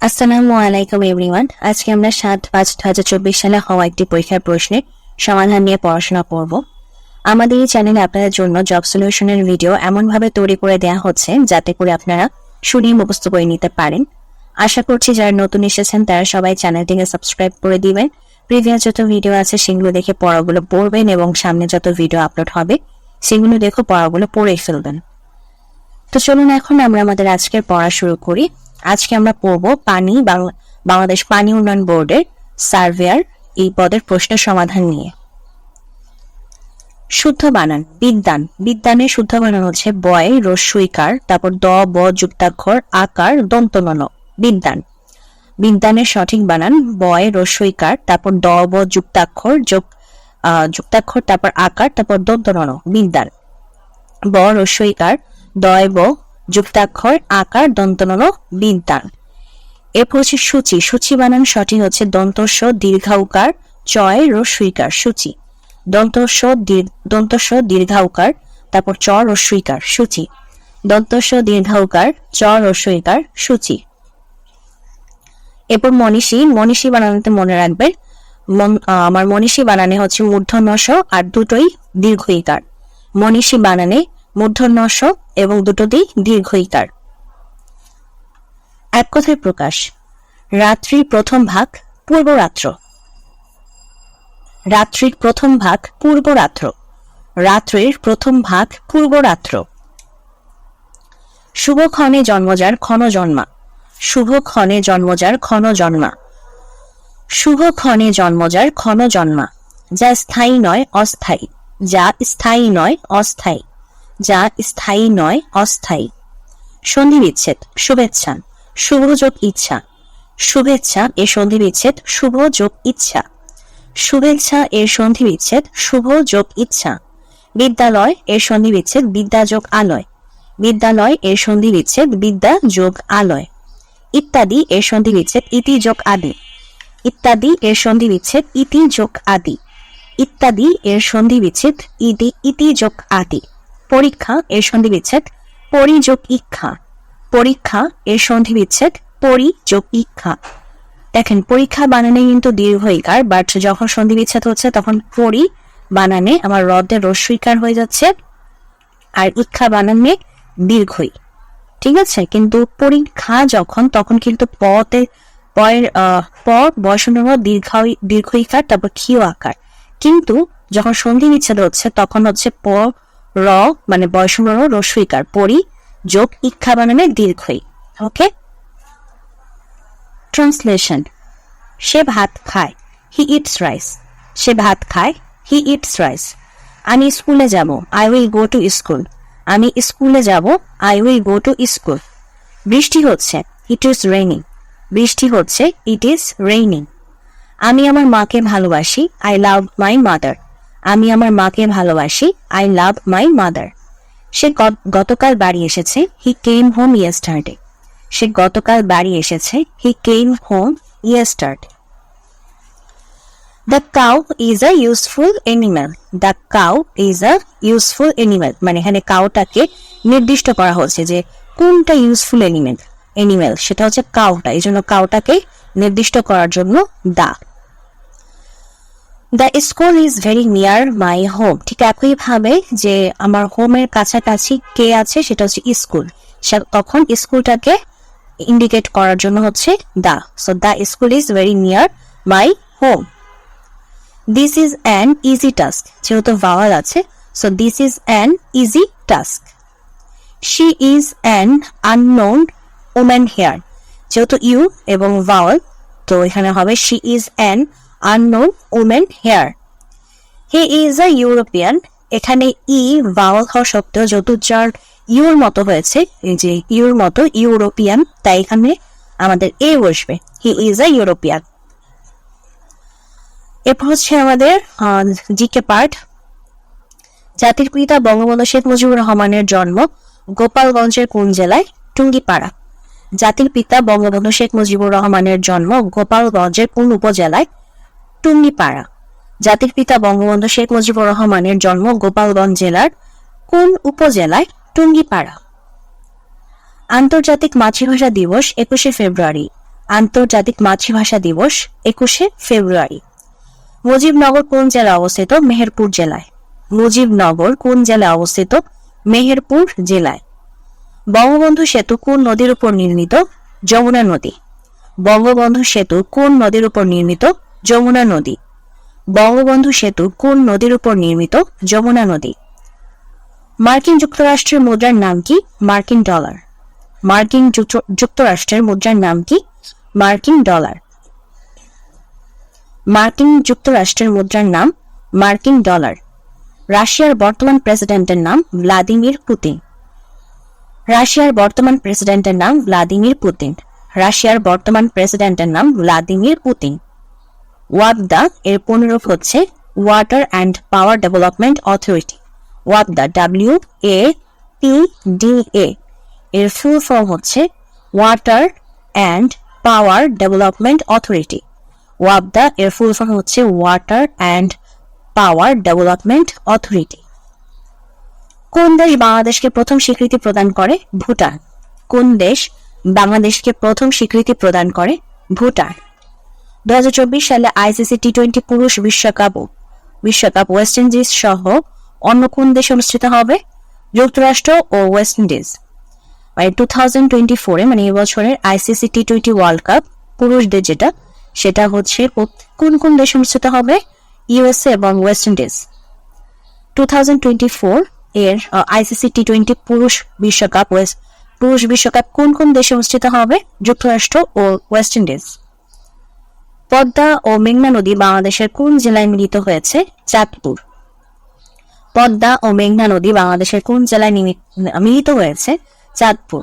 আসসালামু আলাইকুম এভরিওয়ান। আজকে আমরা 7/5/2024 সালে হওয়া একটি পরীক্ষার প্রশ্নের সমাধান নিয়ে পড়াশোনা করব। আমাদের এই চ্যানেলে আপনাদের জন্য জব সলিউশনের ভিডিও এমনভাবে তৈরি করে দেওয়া হচ্ছে যাতে করে আপনারা শুনে মুখস্থ করে নিতে পারেন। আশা করছি যারা নতুন এসেছেন তারা সবাই চ্যানেলটিকে সাবস্ক্রাইব করে দিবেন। প্রিভিয়াস যত ভিডিও আছে সেগুলো দেখে পড়াগুলো পড়বেন এবং সামনে যত ভিডিও আপলোড হবে সেগুলো দেখে পড়াগুলো পড়ে ফেলবেন। তো চলুন এখন আমরা আমাদের আজকের পড়া শুরু করি। আজকে আমরা পড়ব বাংলাদেশ পানি উন্নয়ন বোর্ডের সার্ভেয়ার এই পদের প্রশ্নের সমাধান নিয়ে। শুদ্ধ বানান। বিদ্যানের শুদ্ধ বানান হচ্ছে বয় রস্যইকার, তারপর দ ব যুক্তাক্ষর আকার দন্ত নন। বিদ্যানের সঠিক বানান বয় রস্যইকার, তারপর দ ব যুক্তাক্ষর যুক্তাক্ষর তারপর আকার তারপর দন্ত নন। বিদ্যান ব রস্যইকার দয় ব যুক্তাক্ষর আকার দন্ত নন বিদ্যান। এরপর হচ্ছে সূচি বানান সঠিক হচ্ছে দন্তস্ব দীর্ঘাউকার চয় রস্যইকার সূচি। দন্তস্ব দীর্ঘাউকার তারপর চ রস্যইকার সূচি। দন্তস্ব দীর্ঘাউকার চ রস্যইকার সূচি। এরপর মনীষী বানানোতে মনে রাখবেন আমার মনীষী বানানে হচ্ছে মূর্ধন্য ষ আর দুটোই দীর্ঘইকার। মনীষী বানানে মূর্ধন্য ষ এবং দুটোতেই দীর্ঘইকার। এক কথায় প্রকাশ। রাত্রির প্রথম ভাগ পূর্বরাত্র। রাত্রির প্রথম ভাগ পূর্বরাত্র। রাত্রির প্রথম ভাগ পূর্বরাত্র। শুভক্ষণে জন্মজার ক্ষণ জন্মা। শুভক্ষণে জন্মজার ক্ষণ জন্মা। শুভক্ষণে জন্মজার ক্ষণ জন্মা। যা স্থায়ী নয় অস্থায়ী। যা স্থায়ী নয় অস্থায়ী। যা স্থায়ী নয় অস্থায়ী। সন্ধি বিচ্ছেদ। শুভেচ্ছা শুভ যোগ ইচ্ছা। শুভেচ্ছা এর সন্ধি বিচ্ছেদ শুভ যোগ ইচ্ছা। শুভেচ্ছা এর সন্ধি বিচ্ছেদ শুভ যোগ ইচ্ছা। বিদ্যালয় এর সন্ধি বিচ্ছেদ বিদ্যা যোগ আলয়। বিদ্যালয় এর সন্ধি বিচ্ছেদ বিদ্যা যোগ আলয়। ইত্যাদি এর সন্ধি বিচ্ছেদ ইতি যোগ আদি। ইত্যাদি এর সন্ধি বিচ্ছেদ ইতি যোগ আদি। ইত্যাদি এর সন্ধি বিচ্ছেদ ইতি যোগ আদি। পরীক্ষা এর সন্ধি বিচ্ছেদ পরি যোগ ইক্ষা। পরীক্ষা এর সন্ধি বিচ্ছেদ পরি যোগ ইক্ষা। দেখেন পরীক্ষা বানানে কিন্তু দীর্ঘইকার, বাট যখন সন্ধি বিচ্ছেদ হচ্ছে তখন পরি বানানে আমার রদের রস্যইকার হয়ে যাচ্ছে আর ইক্ষা বানানে দীর্ঘই। ঠিক আছে, কিন্তু পরীক্ষা যখন তখন কিন্তু বয়সন্য দীর্ঘইকার তারপর ক্ষীয় আকার, কিন্তু যখন সন্ধি বিচ্ছেদ হচ্ছে তখন হচ্ছে প র মানে বয়সন্য রস্যইকার পরি যোগ ইক্ষা বানানে দীর্ঘই। ওকে। ট্রান্সলেশন। সে ভাত খায় হি ইটস রাইস। সে ভাত খায় হি ইটস রাইস। আমি স্কুলে যাব I will go to school. আমি স্কুলে যাব I will go to school. বৃষ্টি হচ্ছে ইট ইজ রেইনিং। বৃষ্টি হচ্ছে ইট ইজ রেইনিং। আমি আমার মাকে ভালোবাসি আই লাভ মাই মাদার। আমি আমার মাকে ভালোবাসি আই লাভ মাই মাদার। সে গতকাল বাড়ি এসেছে হি কেম হোম ইয়েস্টারডে। সে গতকাল বাড়ি এসেছে he came home yesterday. The cow is a useful animal. The cow is a useful animal মানে এখানে কাউটাকে নির্দিষ্ট করা হচ্ছে যে কোনটা ইউজফুল এনিম্যাল সেটা হচ্ছে কাউটা, এই জন্য কাউটাকে নির্দিষ্ট করার জন্য the. The school is very near my home. ঠিক একইভাবে যে আমার হোমের কাছাকাছি কে আছে সেটা হচ্ছে স্কুল, তখন স্কুলটাকে ইন্ডিকেট করার জন্য হচ্ছে the. So the school is very near my home. This is an easy task, যেহেতু ভাওয়াল আছে so this is an easy task. She is an unknown woman here, যেহেতু ইউ এবং ভাওয়াল তো এখানে হবে she is an unknown woman here. He is a European, এখানে E Bhawal হওয়া সত্ত্বেও যেহেতু যার ইউর মতো হয়েছে এই যে ইউর মতো ইউরোপিয়ান, তাই এখানে আমাদের এ বসবে হি ইজ আ ইউরোপিয়ান। এরপর হচ্ছে আমাদের জিকে পার্ট। জাতির পিতা বঙ্গবন্ধু শেখ মুজিবুর রহমানের জন্ম গোপালগঞ্জের কোন জেলায়? টুঙ্গিপাড়া। জাতির পিতা বঙ্গবন্ধু শেখ মুজিবুর রহমানের জন্ম গোপালগঞ্জের কোন উপজেলায়? টুঙ্গিপাড়া। জাতির পিতা বঙ্গবন্ধু শেখ মুজিবুর রহমানের জন্ম গোপালগঞ্জ জেলার কোন উপজেলায়? টুঙ্গিপাড়া। আন্তর্জাতিক মাতৃভাষা দিবস 21শে ফেব্রুয়ারি। আন্তর্জাতিক মাতৃভাষা দিবস 21শে ফেব্রুয়ারি। মুজিবনগর কোন জেলায় অবস্থিত? মেহেরপুর জেলায়। মুজিবনগর কোন জেলায় অবস্থিত? মেহেরপুর জেলায়। বঙ্গবন্ধু সেতু কোন নদীর উপর নির্মিত? যমুনা নদী। বঙ্গবন্ধু সেতু কোন নদীর উপর নির্মিত? যমুনা নদী। বঙ্গবন্ধু সেতু কোন নদীর উপর নির্মিত? যমুনা নদী। মার্কিন যুক্তরাষ্ট্রের মুদ্রার নাম কি? মার্কিন ডলার। মার্কিন যুক্তরাষ্ট্রের মুদ্রার নাম কি? মার্কিন ডলার। মার্কিন যুক্তরাষ্ট্রের মুদ্রার নাম মার্কিন ডলার। রাশিয়ার বর্তমান প্রেসিডেন্টের নাম ভ্লাদিমির পুতিন। রাশিয়ার বর্তমান প্রেসিডেন্টের নাম ভ্লাদিমির পুতিন। রাশিয়ার বর্তমান প্রেসিডেন্টের নাম ভ্লাদিমির পুতিন। ওয়াবদা এর পুনরূপ হচ্ছে water and power development authority. ওয়াবদা WAPDA এর ফুল ফর্ম হচ্ছে water and power development authority. ওয়াবদা এর ফুল ফর্ম হচ্ছে water and power development authority. কোন দেশ বাংলাদেশকে প্রথম স্বীকৃতি প্রদান করে? ভুটান। কোন দেশ বাংলাদেশকে প্রথম স্বীকৃতি প্রদান করে? ভুটান। 2024 সালে ICC T20 পুরুষ বিশ্বকাপ ওয়েস্ট ইন্ডিজ সহ অন্য কোন দেশে অনুষ্ঠিত হবে? যুক্তরাষ্ট্র ও ওয়েস্ট ইন্ডিজ। 2024 মানে এই বছরের ICC T20 ওয়ার্ল্ড কাপ পুরুষদের সেটা হচ্ছে কোন কোন দেশে অনুষ্ঠিত হবে? USA এবং ওয়েস্ট ইন্ডিজ। 2024 এর ICC T20 পুরুষ বিশ্বকাপ কোন কোন দেশে অনুষ্ঠিত হবে? যুক্তরাষ্ট্র ও ওয়েস্ট ইন্ডিজ। পদ্মা ও মেঘনা নদী বাংলাদেশের কোন জেলায় মিলিত হয়েছে? চাঁদপুর। পদ্মা ও মেঘনা নদী বাংলাদেশের কোন জেলায় মিলিত হয়েছে? চাঁদপুর।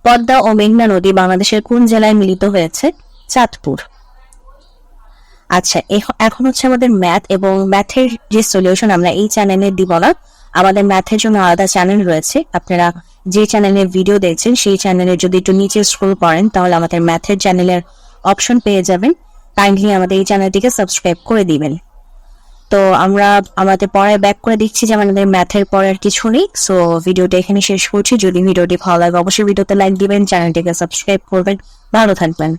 পদ্মা ও মেঘনা নদী বাংলাদেশের কোন জেলায় মিলিত হয়েছে? চাঁদপুর। আচ্ছা, এখন হচ্ছে আমাদের ম্যাথ এবং ম্যাথের যে সলিউশন আমরা এই চ্যানেলে দিব না। আমাদের ম্যাথের জন্য আলাদা চ্যানেল রয়েছে। আপনারা যে চ্যানেলের ভিডিও দেখছেন সেই চ্যানেলে যদি একটু নিচে স্ক্রল করেন তাহলে আমাদের ম্যাথের চ্যানেলের অপশন পেয়ে যাবেন। কাইন্ডলি আমাদের এই চ্যানেলটিকে সাবস্ক্রাইব করে দিবেন। তো আমরা আমাদের পড়ায় ব্যাক করে দিচ্ছি যে আমাদের ম্যাথের পড়ার কিছু নেই। সো ভিডিওটা এখানে শেষ করছি। যদি ভিডিওটি ভালো লাগে অবশ্যই ভিডিওতে লাইক দিবেন, চ্যানেলটিকে সাবস্ক্রাইব করবেন। ভালো থাকবেন।